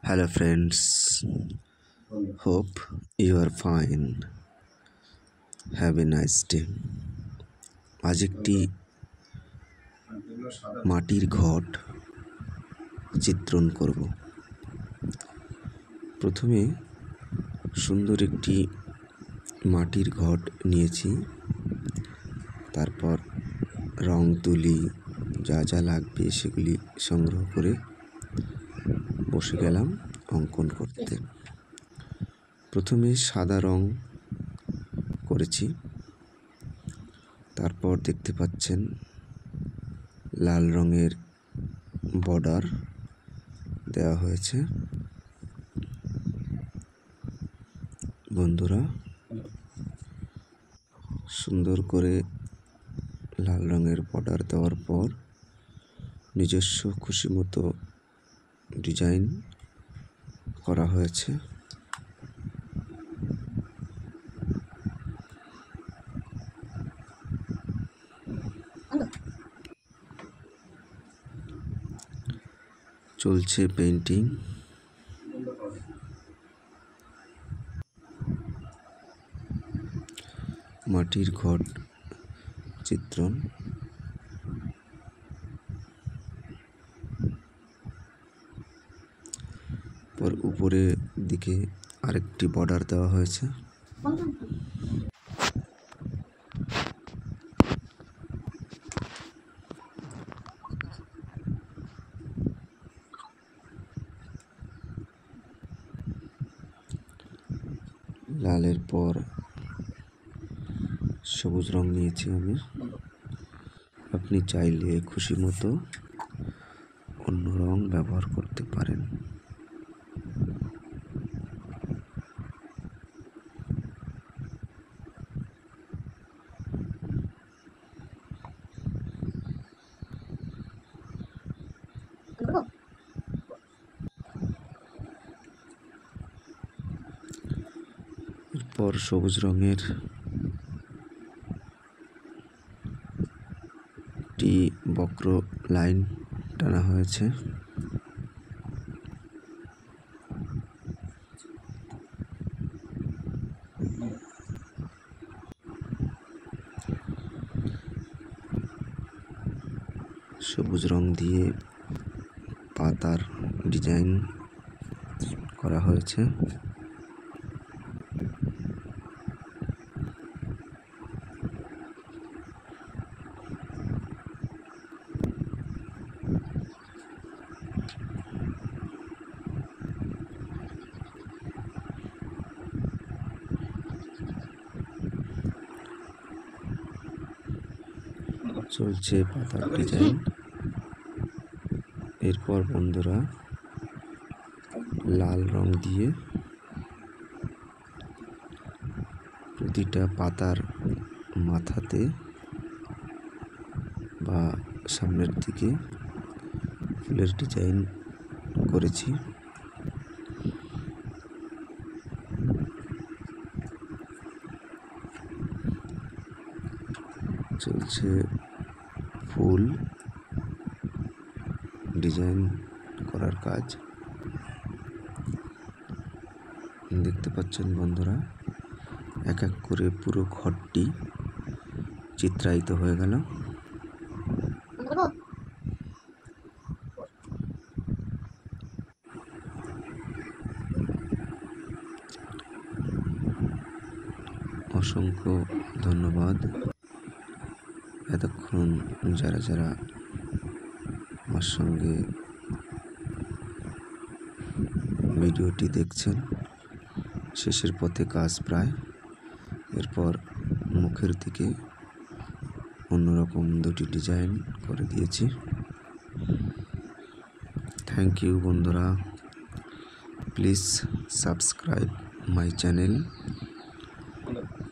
Hello friends, hope you are fine. Have a nice day. আজ একটি মাটির ঘট চিত্রণ করব। প্রথমে সুন্দর একটি মাটির ঘট নিয়েছি, তারপর রং তুলি যা যা লাগবে সেগুলি সংগ্রহ করে বসে গেলাম অঙ্কন করতে। প্রথমে সাদা রং করেছি, তারপর দেখতে পাচ্ছেন লাল রঙের বর্ডার দেওয়া হয়েছে। বন্ধুরা, সুন্দর করে লাল রঙের বর্ডার দেওয়ার পর নিজস্ব খুশি মতো ডিজাইন করা হয়েছে। চলছে পেইন্টিং। মাটির ঘট চিত্রণ। পর উপরে দিকে আরেকটি বর্ডার দেওয়া হয়েছে। লালের পর সবুজ রং নিয়েছি আমি। আপনি চাইলে খুশি মতো অন্য রং ব্যবহার করতে পারেন। এরপর সবুজ রঙের একটি বক্র লাইন টানা হয়েছে। সবুজ রং দিয়ে পাতার ডিজাইন করা হয়েছে। চলছে পাতার ডিজাইন। এরপর বন্ধুরা লাল রং দিয়ে প্রতিটা পাতার মাথাতে বা সামনের দিকে ফুলের ডিজাইন করেছি। চলছে ফুল ডিজাইন করার কাজ। দেখতে পাচ্ছেন বন্ধুরা, এক এক করে পুরো ঘরটি চিত্রায়িত হয়ে গেল। অসংখ্য ধন্যবাদ এতক্ষণ যারা যারা আমার সঙ্গে ভিডিওটি দেখছেন। শেষের পথে কাজ প্রায়। এরপর মুখের দিকে অন্যরকম দুটি ডিজাইন করে দিয়েছি। থ্যাংক ইউ বন্ধুরা, please subscribe my channel.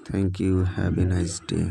Thank you, have a nice day.